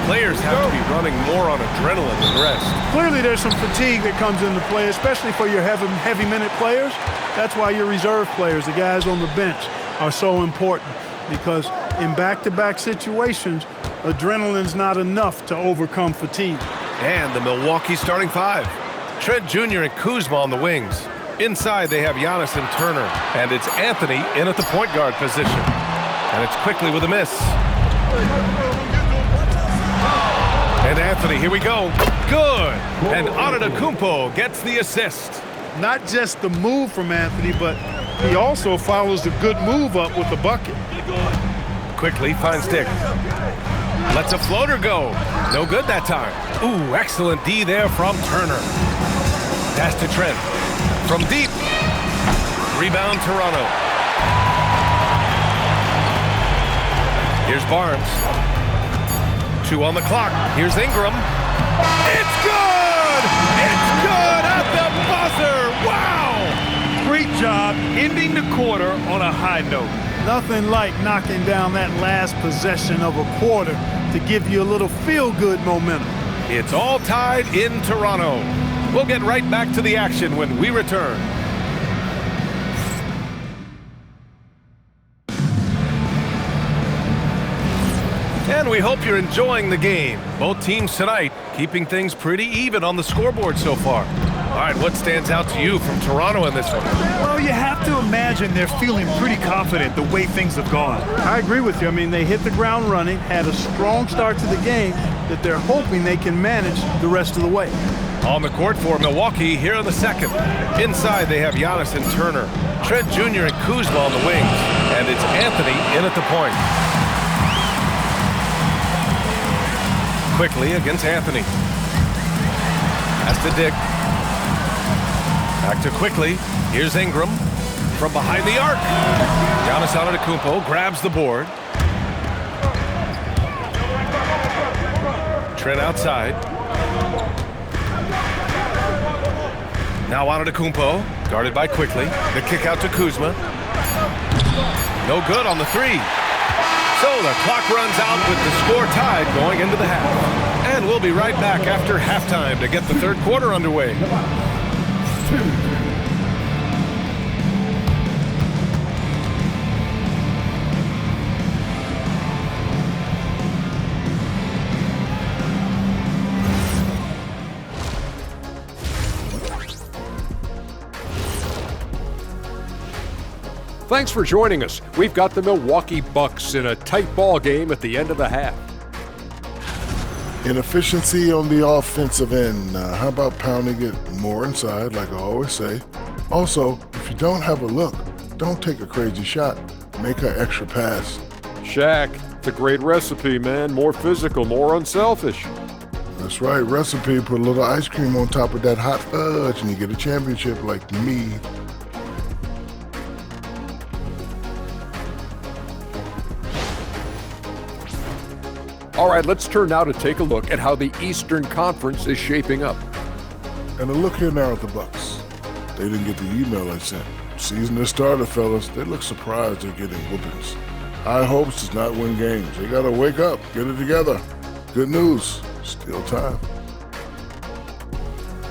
Players have to be running more on adrenaline than rest. Clearly there's some fatigue that comes into play, especially for your heavy minute players. That's why your reserve players, the guys on the bench, are so important, because in back-to-back situations, adrenaline's not enough to overcome fatigue. And the Milwaukee starting five. Trent Jr. and Kuzma on the wings. Inside they have Giannis and Turner, and it's Anthony in at the point guard position. And it's quickly with a miss. And Anthony, here we go. Good. And Antetokounmpo gets the assist. Not just the move from Anthony, but he also follows the good move up with the bucket. Quickly finds Dick. Lets a floater go. No good that time. Ooh, excellent D there from Turner. Pass to Trent. From deep. Rebound Toronto. Here's Barnes. 2 on the clock. Here's Ingram. It's good! It's good at the buzzer! Wow! Great job ending the quarter on a high note. Nothing like knocking down that last possession of a quarter to give you a little feel-good momentum. It's all tied in Toronto. We'll get right back to the action when we return. And we hope you're enjoying the game. Both teams tonight keeping things pretty even on the scoreboard so far. All right, what stands out to you from Toronto in this one? Well, you have to imagine they're feeling pretty confident the way things have gone. I agree with you. I mean, they hit the ground running, had a strong start to the game that they're hoping they can manage the rest of the way. On the court for Milwaukee here in the second. Inside they have Giannis and Turner. Trent Jr. and Kuzma on the wings. And it's Anthony in at the point. Quickly against Anthony. Pass to Dick. Back to Quickly. Here's Ingram from behind the arc. Giannis Antetokounmpo grabs the board. Trent outside. Now Antetokounmpo, guarded by Quickly. The kick out to Kuzma. No good on the three. So the clock runs out with the score tied going into the half. And we'll be right back after halftime to get the third quarter underway. Thanks for joining us. We've got the Milwaukee Bucks in a tight ball game at the end of the half. Inefficiency on the offensive end. How about pounding it more inside, like I always say? Also, if you don't have a look, don't take a crazy shot. Make an extra pass. Shaq, it's a great recipe, man. More physical, more unselfish. That's right, recipe. Put a little ice cream on top of that hot fudge and you get a championship like me. All right, let's turn now to take a look at how the Eastern Conference is shaping up. And a look here now at the Bucks. They didn't get the email I sent. Season has started, fellas. They look surprised they're getting whoopings. High hopes does not win games. They gotta wake up, get it together. Good news, still time.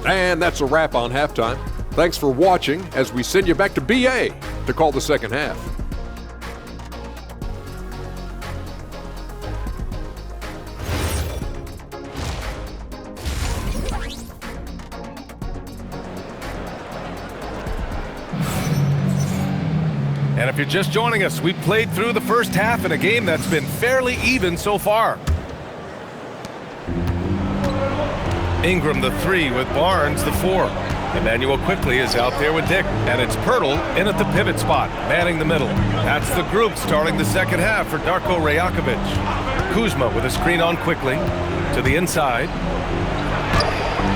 And that's a wrap on halftime. Thanks for watching as we send you back to BA to call the second half. And if you're just joining us, we played through the first half in a game that's been fairly even so far. Ingram the 3 with Barnes the 4. Emmanuel Quickly is out there with Dick, and it's Pirtle in at the pivot spot, manning the middle. That's the group starting the second half for Darko Rajakovic. Kuzma with a screen on Quickly to the inside.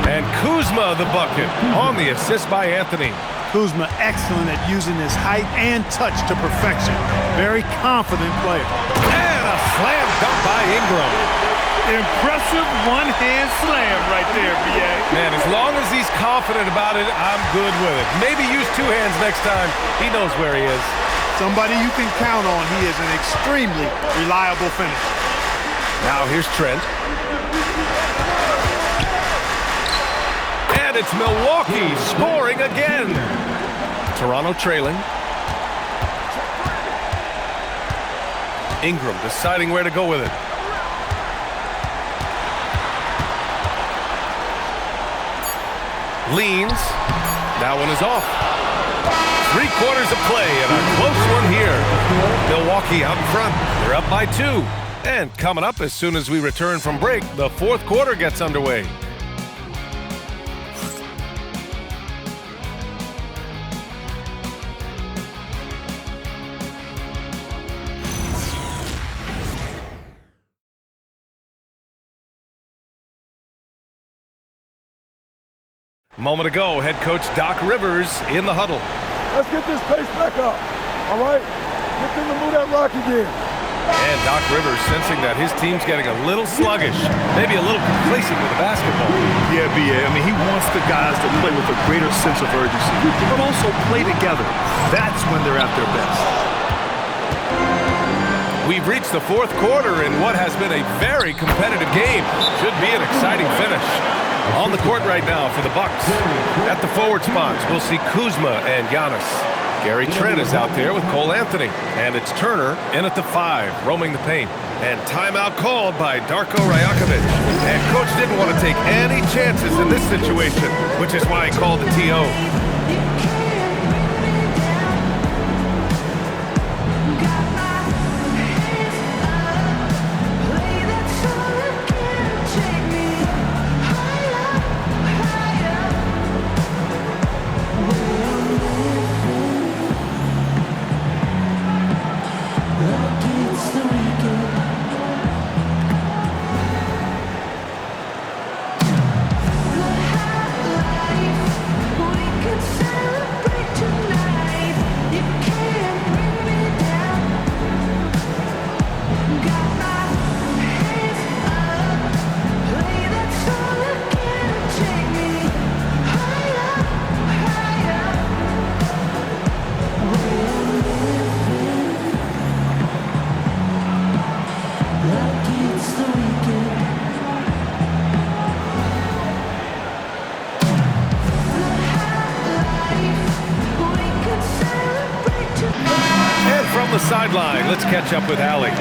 And Kuzma the bucket on the assist by Anthony. Kuzma excellent at using his height and touch to perfection. Very confident player. And a slam dunk by Ingram. Impressive one-hand slam right there, B.A. Man, as long as he's confident about it, I'm good with it. Maybe use 2 hands next time. He knows where he is. Somebody you can count on. He is an extremely reliable finisher. Now here's Trent. And it's Milwaukee scoring again. Toronto trailing. Ingram deciding where to go with it. Leans. That one is off. 3 quarters of play and a close one here. Milwaukee out in front. They're up by 2. And coming up as soon as we return from break, the 4th quarter gets underway. Moment ago, head coach Doc Rivers in the huddle. Let's get this pace back up, all right? Get them to move that rock again. And Doc Rivers sensing that his team's getting a little sluggish, maybe a little complacent with the basketball. Yeah, B.A. I mean, he wants the guys to play with a greater sense of urgency, but also play together. That's when they're at their best. We've reached the 4th quarter in what has been a very competitive game. Should be an exciting finish. On the court right now for the Bucks. At the forward spots, we'll see Kuzma and Giannis. Gary Trent is out there with Cole Anthony. And it's Turner in at the 5, roaming the paint. And timeout called by Darko Rajakovic. And coach didn't want to take any chances in this situation, which is why he called the TO. Sideline. Let's catch up with Allie.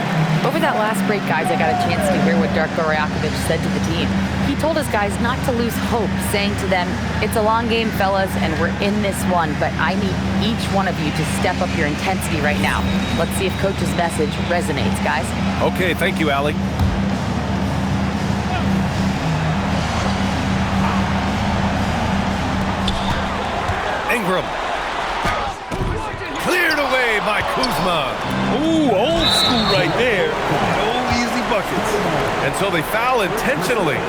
Over that last break, guys, I got a chance to hear what Darko Rajakovic said to the team. He told his guys not to lose hope, saying to them, it's a long game, fellas, and we're in this one, but I need each one of you to step up your intensity right now. Let's see if Coach's message resonates, guys. Okay, thank you, Allie. Ingram. Cleared away by Kuzma. Ooh, old school right there. No easy buckets. And so they foul intentionally.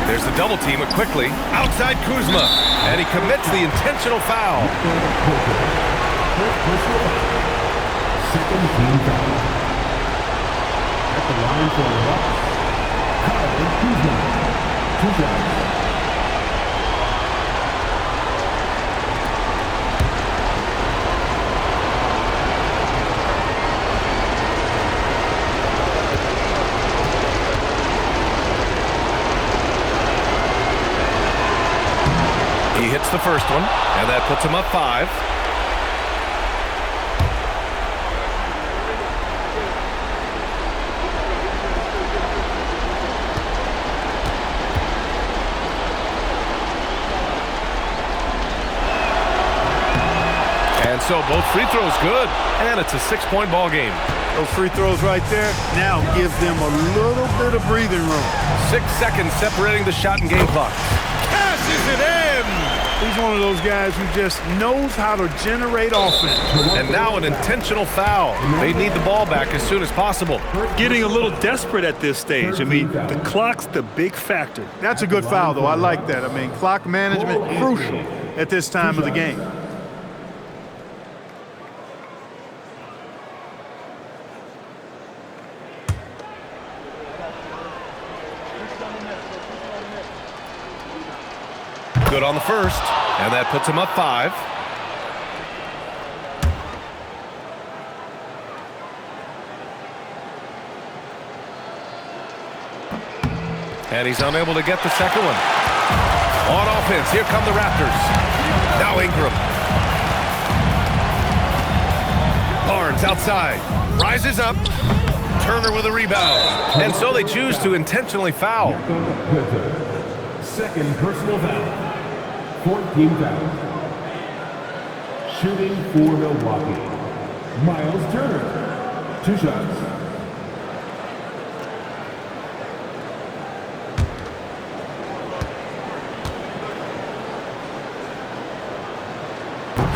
There's the double team quickly. Outside Kuzma. And he commits the intentional foul. Second team foul. At the line for the Bucks, Kyle Kuzma. 2 fouls. He hits the first one, and that puts him up 5. And so both free throws good, and it's a 6-point ball game. Those free throws right there now give them a little bit of breathing room. 6 seconds separating the shot and game clock. Cashes it in! He's one of those guys who just knows how to generate offense. And now an intentional foul. They need the ball back as soon as possible. Getting a little desperate at this stage. I mean, the clock's the big factor. That's a good foul, though. I like that. I mean, clock management crucial at this time of the game. Good on the first, and that puts him up 5. And he's unable to get the second one. On offense, here come the Raptors. Now Ingram. Barnes outside. Rises up. Turner with a rebound. And so they choose to intentionally foul. Second personal foul. 14 fouls. Shooting for Milwaukee. Miles Turner. 2 shots.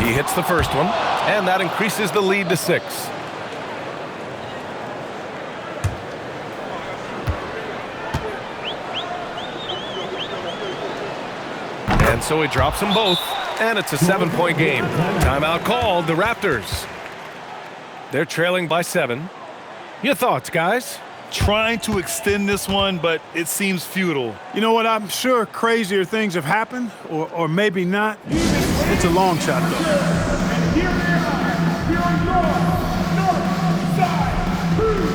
He hits the first one, and that increases the lead to 6. And so he drops them both, and it's a 7-point game. Timeout called, the Raptors. They're trailing by 7. Your thoughts, guys? Trying to extend this one, but it seems futile. You know what? I'm sure crazier things have happened, or maybe not. It's a long shot, though. And here they are. Here are your North Side Crew.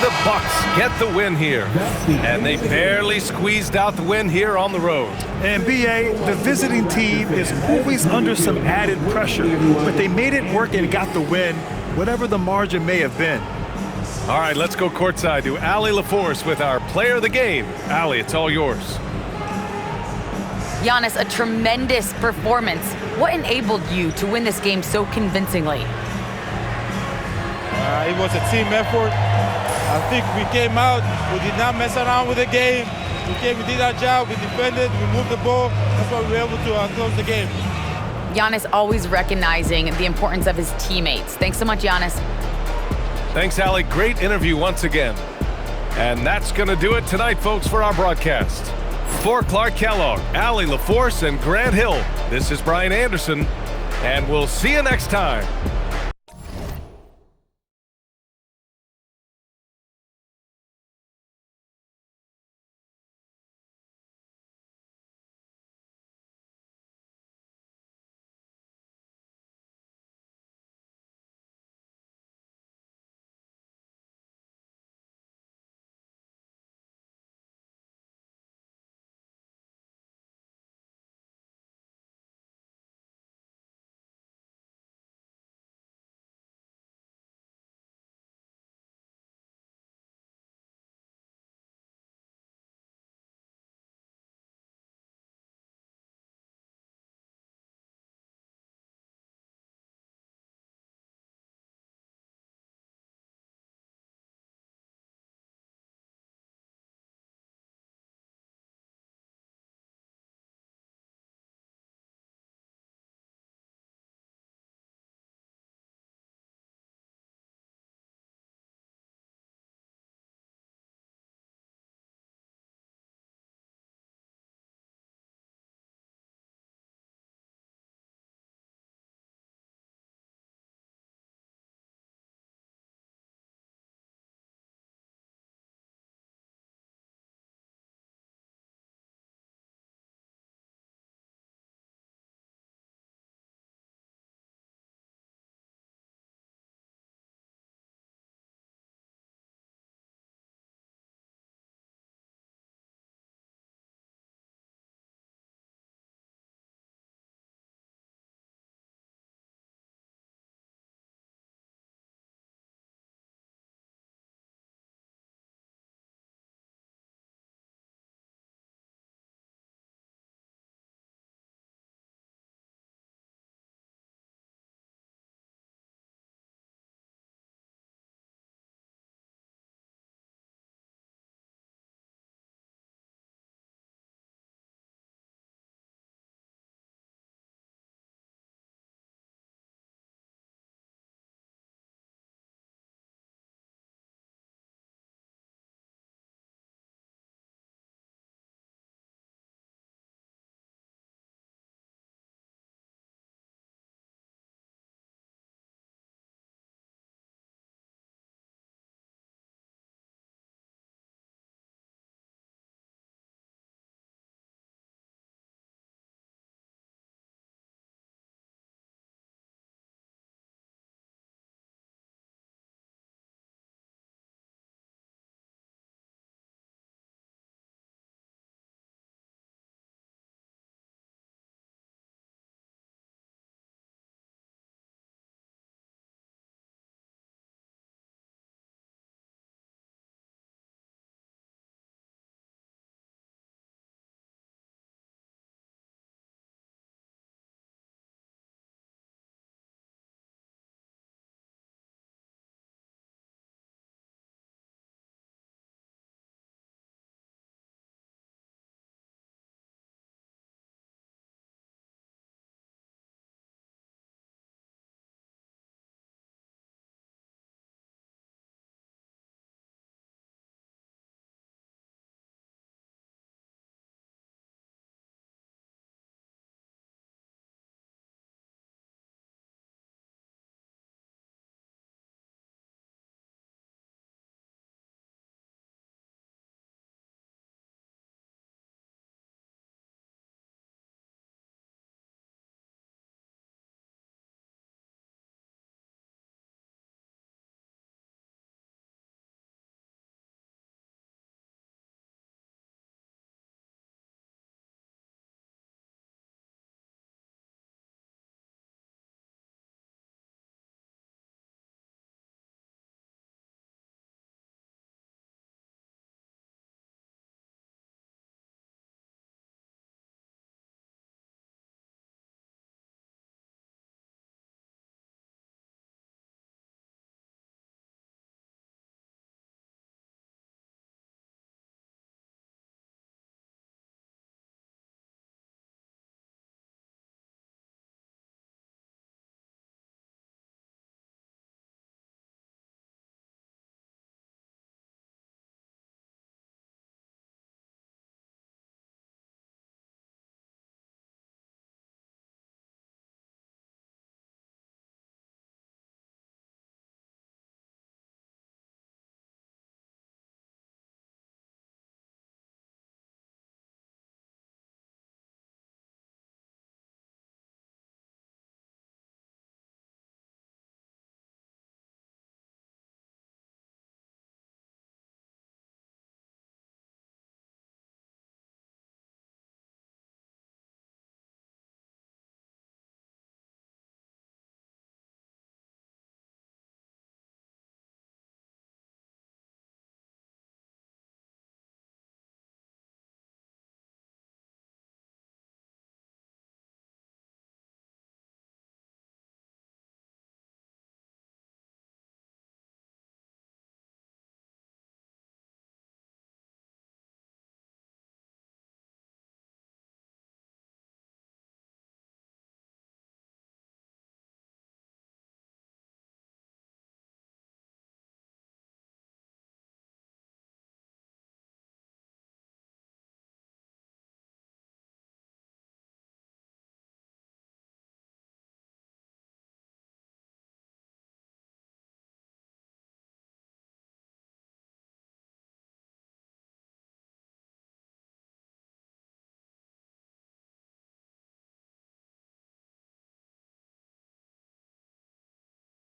The Bucks get the win here, and they barely squeezed out the win here on the road. And BA, the visiting team is always under some added pressure, but they made it work and got the win, whatever the margin may have been. All right, let's go courtside to Allie LaForce with our player of the game. Allie, it's all yours. Giannis, a tremendous performance. What enabled you to win this game so convincingly? It was a team effort. I think we came out, we did not mess around with the game. We did our job, we defended, we moved the ball. That's why we were able to close the game. Giannis always recognizing the importance of his teammates. Thanks so much, Giannis. Thanks, Allie. Great interview once again. And that's going to do it tonight, folks, for our broadcast. For Clark Kellogg, Allie LaForce, and Grant Hill, this is Brian Anderson, and we'll see you next time.